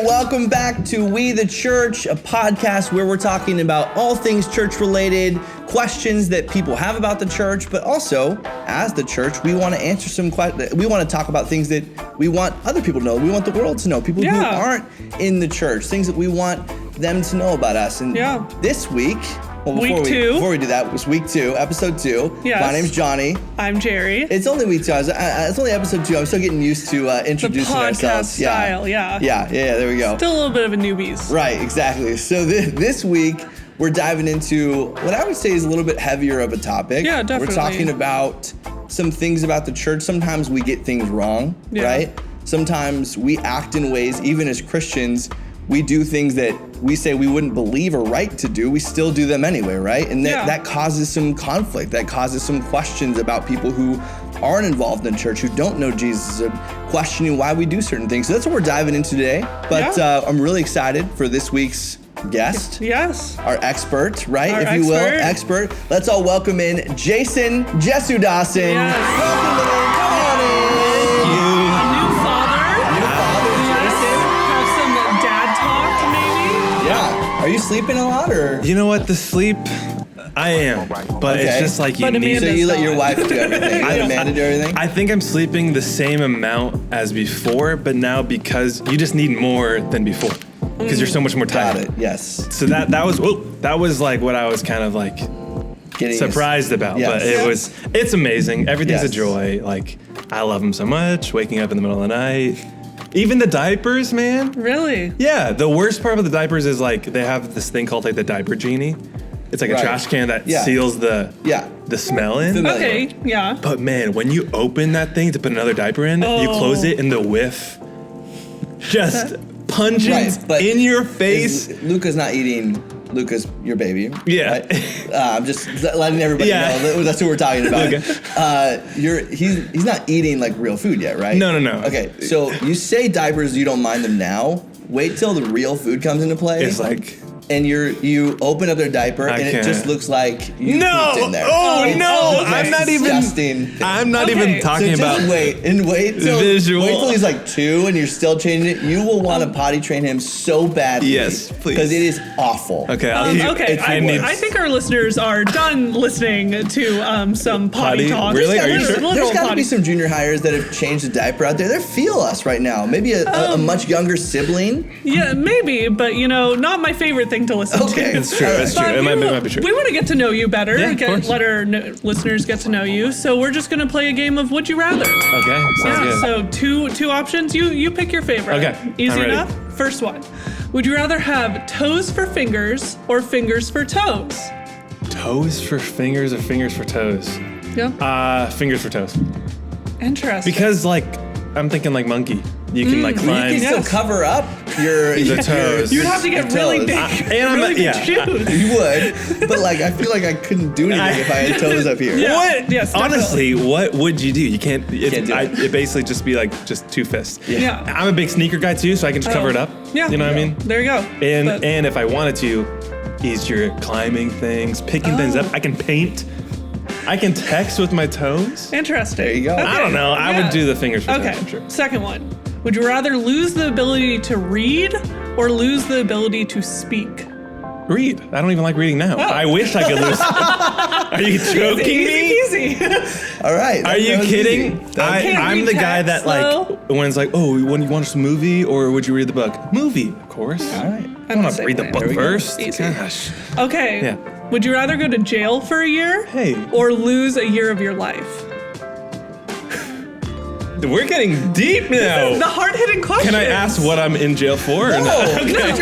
Welcome back to We the Church, a podcast where we're talking about all things church-related, questions that people have about the church, but also, as the church, we want to answer some questions. We want to talk about things that we want other people to know. We want the world to know, people who aren't in the church, things that we want them to know about us. And this week, before we do that, it was week 2, episode 2. Yes. My name's Johnny. I'm Jerry. It's only week 2. It's only episode 2. I'm still getting used to introducing ourselves. The podcast style, yeah, there we go. Still a little bit of a newbies. Right, exactly. So this week, we're diving into what I would say is a little bit heavier of a topic. Yeah, definitely. We're talking about some things about the church. Sometimes we get things wrong, right? Sometimes we act in ways, even as Christians, we do things that we say we wouldn't believe or right to do. We still do them anyway, right? And that causes some conflict. That causes some questions about people who aren't involved in church, who don't know Jesus, questioning why we do certain things. So that's what we're diving into today. But I'm really excited for this week's guest. Yes. Our expert, right? If you will, expert. Let's all welcome in Jason Jesu Dawson. Yes. Welcome in. Come on in. Are you sleeping a lot, or? You know what? The sleep, I am, but it's just like you need. So you let your wife do everything. You let Amanda do everything? I think I'm sleeping the same amount as before, but now because you just need more than before, because you're so much more tired. Got it. Yes. So that was like what I was kind of like surprised about, but it's amazing. Everything's a joy. Like I love him so much. Waking up in the middle of the night. Even the diapers, man. Really? Yeah. The worst part of the diapers is like they have this thing called like the diaper genie. It's like a trash can that seals the smell in. Okay, yeah. But man, when you open that thing to put another diaper in, you close it and the whiff just punches in your face. Luca's not eating. Luca's your baby. Yeah. Right? I'm just letting everybody know that's who we're talking about. He's not eating like real food yet, right? No. Okay, so you say diapers, you don't mind them now. Wait till the real food comes into play. It's like... And you open up their diaper and it just looks like you pooped in there. Oh no! I'm not disgusting. I'm not even talking about. Wait till he's like 2 and you're still changing it. You will want to potty train him so badly. Yes, please. Because it is awful. Okay. I think our listeners are done listening to some potty talk. Really? Are you sure? There's got to be some junior hires that have changed the diaper out there. They feel us right now. Maybe a much younger sibling. Yeah, maybe, but not my favorite thing to listen to. It's true. It's true. It might be true. We want to get to know you better. Let our listeners get to know you. So we're just going to play a game of Would You Rather. Okay. Sounds good. So two options. You pick your favorite. Okay. Easy enough. First one. Would you rather have toes for fingers or fingers for toes? Toes for fingers or fingers for toes? Yeah. Fingers for toes. Interesting. Because I'm thinking like monkey. You can like climb. You can still cover up the toes. You'd have to get really big, really big shoes. You would, but I feel like I couldn't do anything if I had toes up here. Yeah. What? Yes, honestly, what would you do? You can't. It basically just be like just 2 fists. Yeah. I'm a big sneaker guy too, so I can just cover it up. Yeah. You know what I mean? There you go. And if I wanted to, easier climbing things, picking things up. I can paint. I can text with my toes. Interesting. There you go. Okay. I don't know. I would do the fingers for toes. I'm sure. Second one. Would you rather lose the ability to read or lose the ability to speak? Read. I don't even like reading now. I wish I could lose. Are you joking me? Easy. All right. Are you kidding? I'm the guy that when it's like, oh, when you watch a movie or would you read the book? Movie, of course. All right. I don't want to read the book first. Easy. Gosh. Okay. Yeah. Would you rather go to jail for a year or lose a year of your life? We're getting deep now. The hard-hitting question. Can I ask what I'm in jail for? No. Okay. I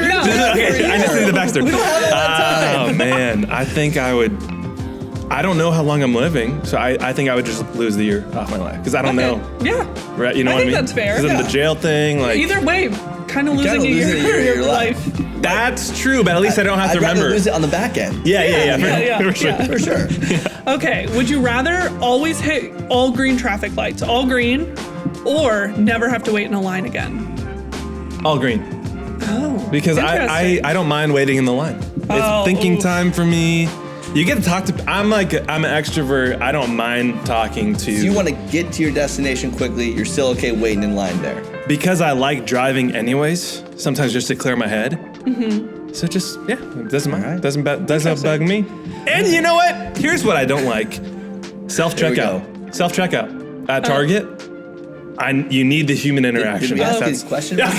just need the backstory. We don't have a lot of time. Oh, man. I think I would... I don't know how long I'm living, so I think I would just lose the year off my life. Because I don't know. Yeah. Right? You know what I mean? I think that's fair. Because of the jail thing, Either way, kind of losing a year of your life. That's true, but at least I don't have to remember. I'd rather lose it on the back end. Yeah. For sure. Okay, would you rather always hit all green traffic lights, all green, or never have to wait in a line again? All green. Oh, because I don't mind waiting in the line. It's thinking time for me. You get to talk to. I'm an extrovert. I don't mind talking to. So you want to get to your destination quickly. You're still okay waiting in line there. Because I like driving anyways. Sometimes just to clear my head. Mm-hmm. So just it doesn't matter. Right. Doesn't bug me. And you know what? Here's what I don't like: self-checkout. Self-checkout at Target. You need the human interaction. Did we ask these questions? We did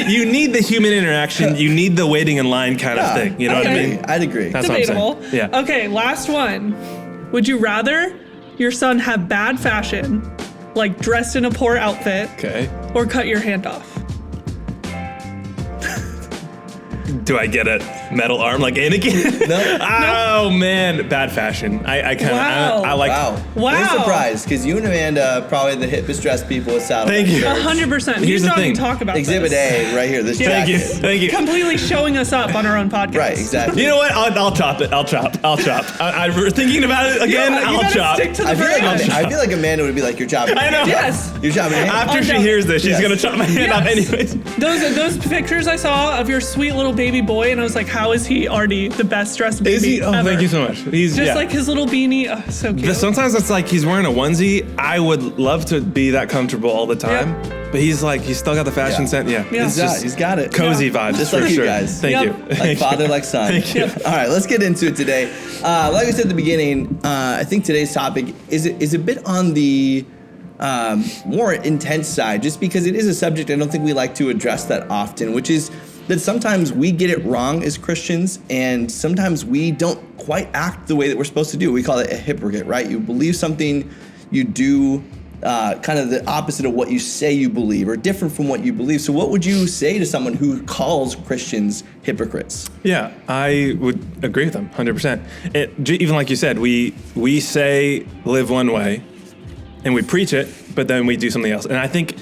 you need the human interaction. You need the waiting in line kind of thing. You know what I mean? I'd agree. That's debatable. What I'm saying. Yeah. Okay, last one. Would you rather your son have bad fashion, like dressed in a poor outfit, or cut your hand off? Do I get a metal arm like Anakin? No. Oh man, bad fashion. I kind of I like. Wow. No surprise, because you and Amanda probably the hippest dressed people with saddle. Thank you. 100%. Here's the thing. Talk about Exhibit this. A right here. This jacket. Thank you. Completely showing us up on our own podcast. Right. Exactly. You know what? I'll chop it. I'll chop. I'm thinking about it again. I'll chop. Stick to the I feel like Amanda would be like, "You're chopping." I know. Yes. You're chopping. After she hears this, she's gonna chop my hand off anyways. Those pictures I saw of your sweet little baby boy, and I was like, how is he already the best dressed baby Is he? Oh, ever? thank you so much. He's just like his little beanie. Oh, so cute. Sometimes it's like he's wearing a onesie. I would love to be that comfortable all the time, but he's still got the fashion sense. Yeah. He's got it. Cozy vibes, just for like sure. You guys. Thank you. Like father, like son. Thank you. All right, let's get into it today. Like I said at the beginning, I think today's topic is a bit on the more intense side, just because it is a subject I don't think we like to address that often, which is that sometimes we get it wrong as Christians, and sometimes we don't quite act the way that we're supposed to do. We call it a hypocrite, right? You believe something, you do kind of the opposite of what you say you believe, or different from what you believe. So what would you say to someone who calls Christians hypocrites? Yeah, I would agree with them 100%. Even like you said, we say live one way, and we preach it, but then we do something else. And I think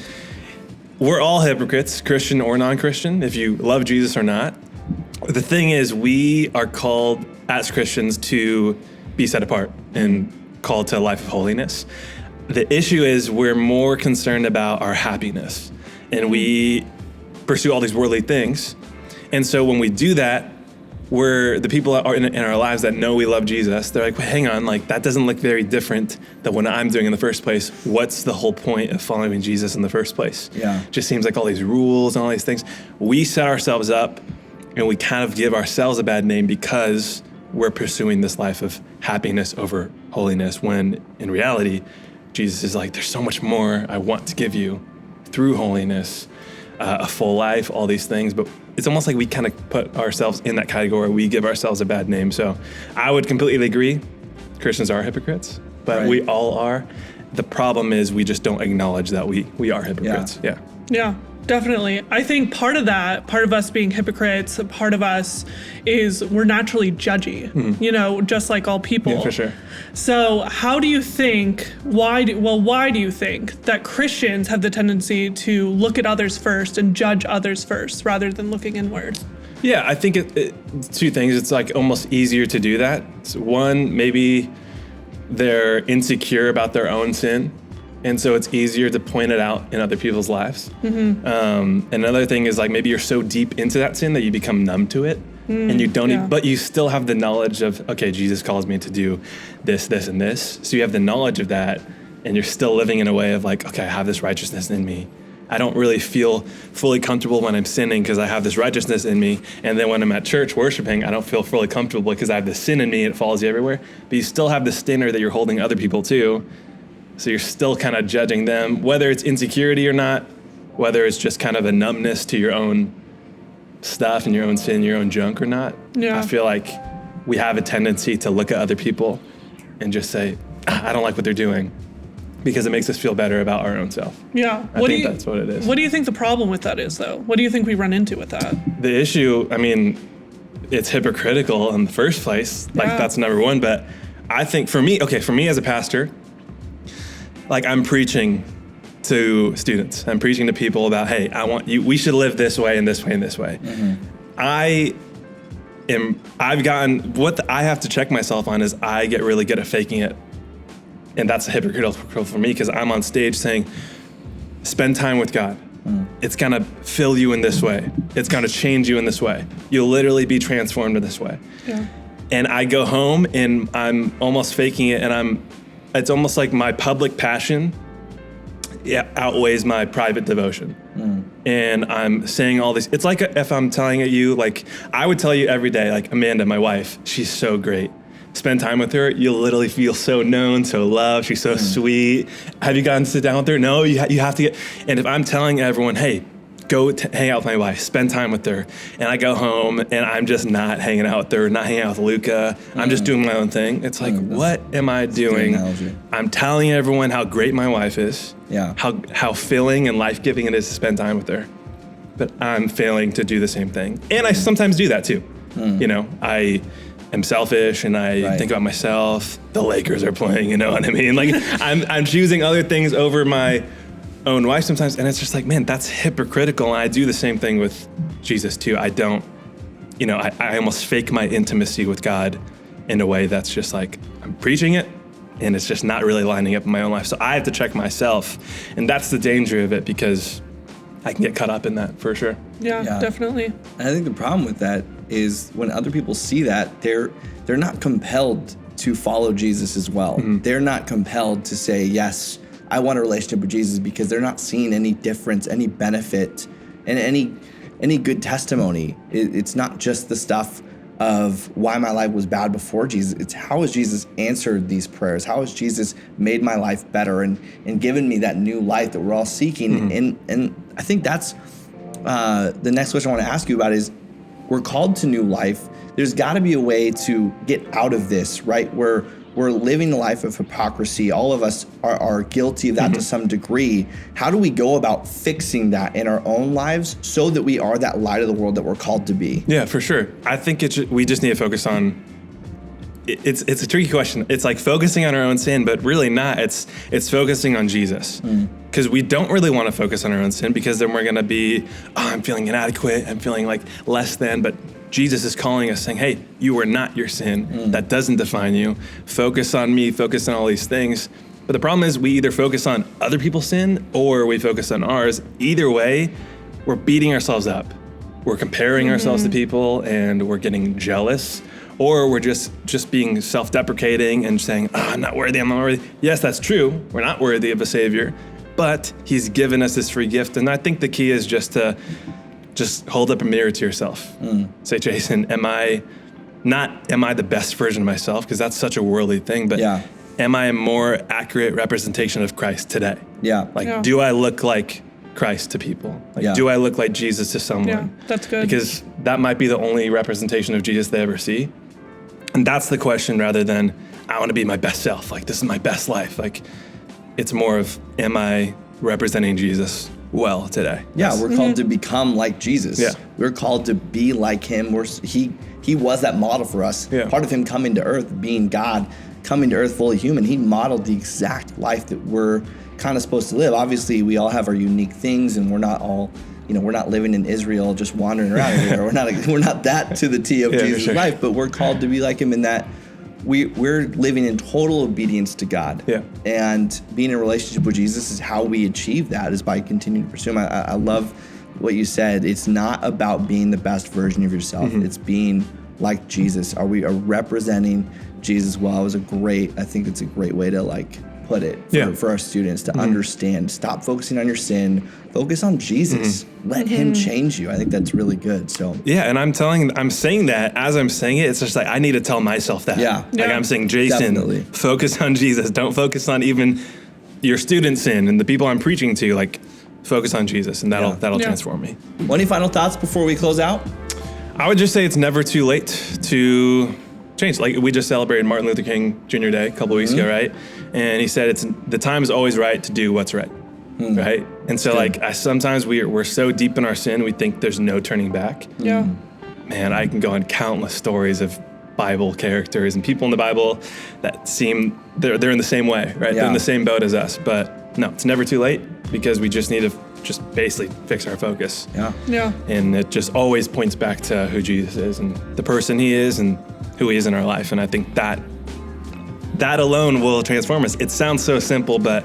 we're all hypocrites, Christian or non-Christian, if you love Jesus or not. The thing is, we are called as Christians to be set apart and called to a life of holiness. The issue is we're more concerned about our happiness, and we pursue all these worldly things. And so when we do that, we're the people that are in our lives that know we love Jesus. They're like, well, hang on, that doesn't look very different than what I'm doing in the first place. What's the whole point of following Jesus in the first place? Yeah. Just seems like all these rules and all these things. We set ourselves up, and we kind of give ourselves a bad name because we're pursuing this life of happiness over holiness, when in reality, Jesus is like, there's so much more I want to give you through holiness, a full life, all these things. But it's almost like we kind of put ourselves in that category. We give ourselves a bad name. So I would completely agree. Christians are hypocrites, but we all are. The problem is we just don't acknowledge that we are hypocrites. Yeah, definitely. I think part of us being hypocrites, part of us is we're naturally judgy, just like all people. Yeah, for sure. So how do you think, why do you think that Christians have the tendency to look at others first and judge others first rather than looking inward? Yeah, I think it's two things. It's almost easier to do that. So one, maybe they're insecure about their own sin, and so it's easier to point it out in other people's lives. Mm-hmm. Another thing is maybe you're so deep into that sin that you become numb to it, and you don't. But you still have the knowledge of, okay, Jesus calls me to do this, this, and this. So you have the knowledge of that, and you're still living in a way of okay, I have this righteousness in me. I don't really feel fully comfortable when I'm sinning because I have this righteousness in me. And then when I'm at church worshiping, I don't feel fully comfortable because I have this sin in me. It follows you everywhere. But you still have the standard that you're holding other people to. So you're still kind of judging them, whether it's insecurity or not, whether it's just kind of a numbness to your own stuff and your own sin, your own junk or not. Yeah. I feel like we have a tendency to look at other people and just say, I don't like what they're doing, because it makes us feel better about our own self. Yeah. I think that's what it is. What do you think the problem with that is, though? What do you think we run into with that? The issue, it's hypocritical in the first place. That's number one. But I think for me as a pastor, I'm preaching to students. I'm preaching to people about, hey, we should live this way and this way and this way. What I have to check myself on is I get really good at faking it. And that's hypocritical for me because I'm on stage saying, spend time with God. It's gonna fill you in this way. It's gonna change you in this way. You'll literally be transformed in this way. Yeah. And I go home and I'm almost faking it, and it's almost like my public passion outweighs my private devotion. And I'm saying all this. It's like if I'm telling you, like I would tell you every day, like Amanda, my wife, she's so great. Spend time with her, you'll literally feel so known, so loved. She's so sweet. Have you gotten to sit down with her? No, you have to get. And if I'm telling everyone, hey, go hang out with my wife, spend time with her, and I go home and I'm just not hanging out with her, not hanging out with Luca, I'm just doing my own thing. It's like, what am I doing? I'm telling everyone how great my wife is, how filling and life-giving it is to spend time with her, but I'm failing to do the same thing. And I sometimes do that too. You know, I am selfish and I think about myself. The Lakers are playing, you know what I mean? Like I'm choosing other things over my own wife sometimes, and it's just like, man, that's hypocritical. And I do the same thing with Jesus too. I don't, you know, I almost fake my intimacy with God in a way that's just like, I'm preaching it and it's just not really lining up in my own life. So I have to check myself, and that's the danger of it, because I can get caught up in that for sure. Yeah, definitely. And I think the problem with that is when other people see that, they're not compelled to follow Jesus as well. They're not compelled to say, yes, I want a relationship with Jesus, because they're not seeing any difference, any benefit, and any good testimony. It's not just the stuff of why my life was bad before Jesus. It's how has Jesus answered these prayers? How has Jesus made my life better and given me that new life that we're all seeking? And I think that's the next question I want to ask you about is, we're called to new life. There's got to be a way to get out of this, right? We're living a life of hypocrisy. All of us are guilty of that to some degree. How do we go about fixing that in our own lives so that we are that light of the world that we're called to be? Yeah, for sure. I think we just need to focus on, it's a tricky question. It's like focusing on our own sin, but really not. It's focusing on Jesus. Because we don't really want to focus on our own sin, because then we're going to be, I'm feeling inadequate. I'm feeling like less than. But Jesus is calling us saying, hey, you are not your sin. That doesn't define you. Focus on me, focus on all these things. But the problem is we either focus on other people's sin or we focus on ours. Either way, we're beating ourselves up. We're comparing ourselves to people, and we're getting jealous, or we're just being self-deprecating and saying, I'm not worthy, I'm not worthy. Yes, that's true. We're not worthy of a savior, but he's given us this free gift. And I think the key is just to hold up a mirror to yourself. Say, Jason, am I the best version of myself? Because that's such a worldly thing, but am I a more accurate representation of Christ today? Do I look like Christ to people? Do I look like Jesus to someone? Yeah, that's good. Because that might be the only representation of Jesus they ever see. And that's the question, rather than, I want to be my best self. Like, this is my best life. Like, it's more of, am I representing Jesus well today? Yeah, we're called to become like Jesus. Yeah. We're called to be like him. He was that model for us. Yeah. Part of him coming to earth, being God, coming to earth fully human, he modeled the exact life that we're kind of supposed to live. Obviously, we all have our unique things, and we're not all, we're not living in Israel just wandering around everywhere. We're not that to the T of Jesus' life, but we're called to be like him in that we're living in total obedience to God. Yeah. And being in a relationship with Jesus is how we achieve that, is by continuing to pursue him. I love what you said. It's not about being the best version of yourself. It's being like Jesus. Are we representing Jesus well? I think it's a great way to put it for our students to understand. Stop focusing on your sin. Focus on Jesus. Let him change you. I think that's really good. So and I'm saying that as I'm saying it, it's just like I need to tell myself that. I'm saying, Jason, focus on Jesus. Don't focus on even your student sin and the people I'm preaching to. Like, focus on Jesus, and that'll transform me. Well, any final thoughts before we close out? I would just say it's never too late to change. Like, we just celebrated Martin Luther King Jr. Day a couple of weeks ago, right? And he said the time is always right to do what's right, right? And so sometimes we're so deep in our sin, we think there's no turning back. Yeah. Man, I can go on countless stories of Bible characters and people in the Bible that seem they're in the same way, right? Yeah. They're in the same boat as us. But no, it's never too late. because we just need to just basically fix our focus. Yeah. And it just always points back to who Jesus is and the person he is and who he is in our life. And I think that alone will transform us. It sounds so simple, but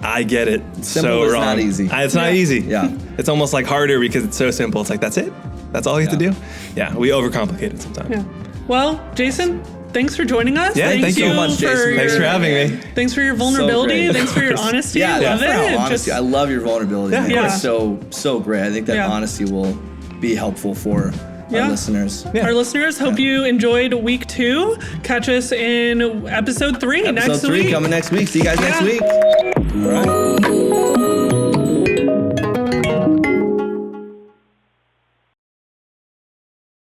I get it simple so wrong. Not easy. It's not easy. Yeah. It's almost like harder because it's so simple. It's like, that's it? That's all you have to do? Yeah, we overcomplicate it sometimes. Yeah. Well, Jason, thanks for joining us. Yeah, thank you so much, Jason. Thanks for having me. Thanks for your vulnerability. So thanks for your honesty. Yeah, I love it. Honesty. I love your vulnerability. Man. Yeah. It's so great. I think that honesty will be helpful for our listeners. Yeah. Our listeners, hope you enjoyed week 2. Catch us in episode 3 next week. Episode 3 coming next week. See you guys next week. All right.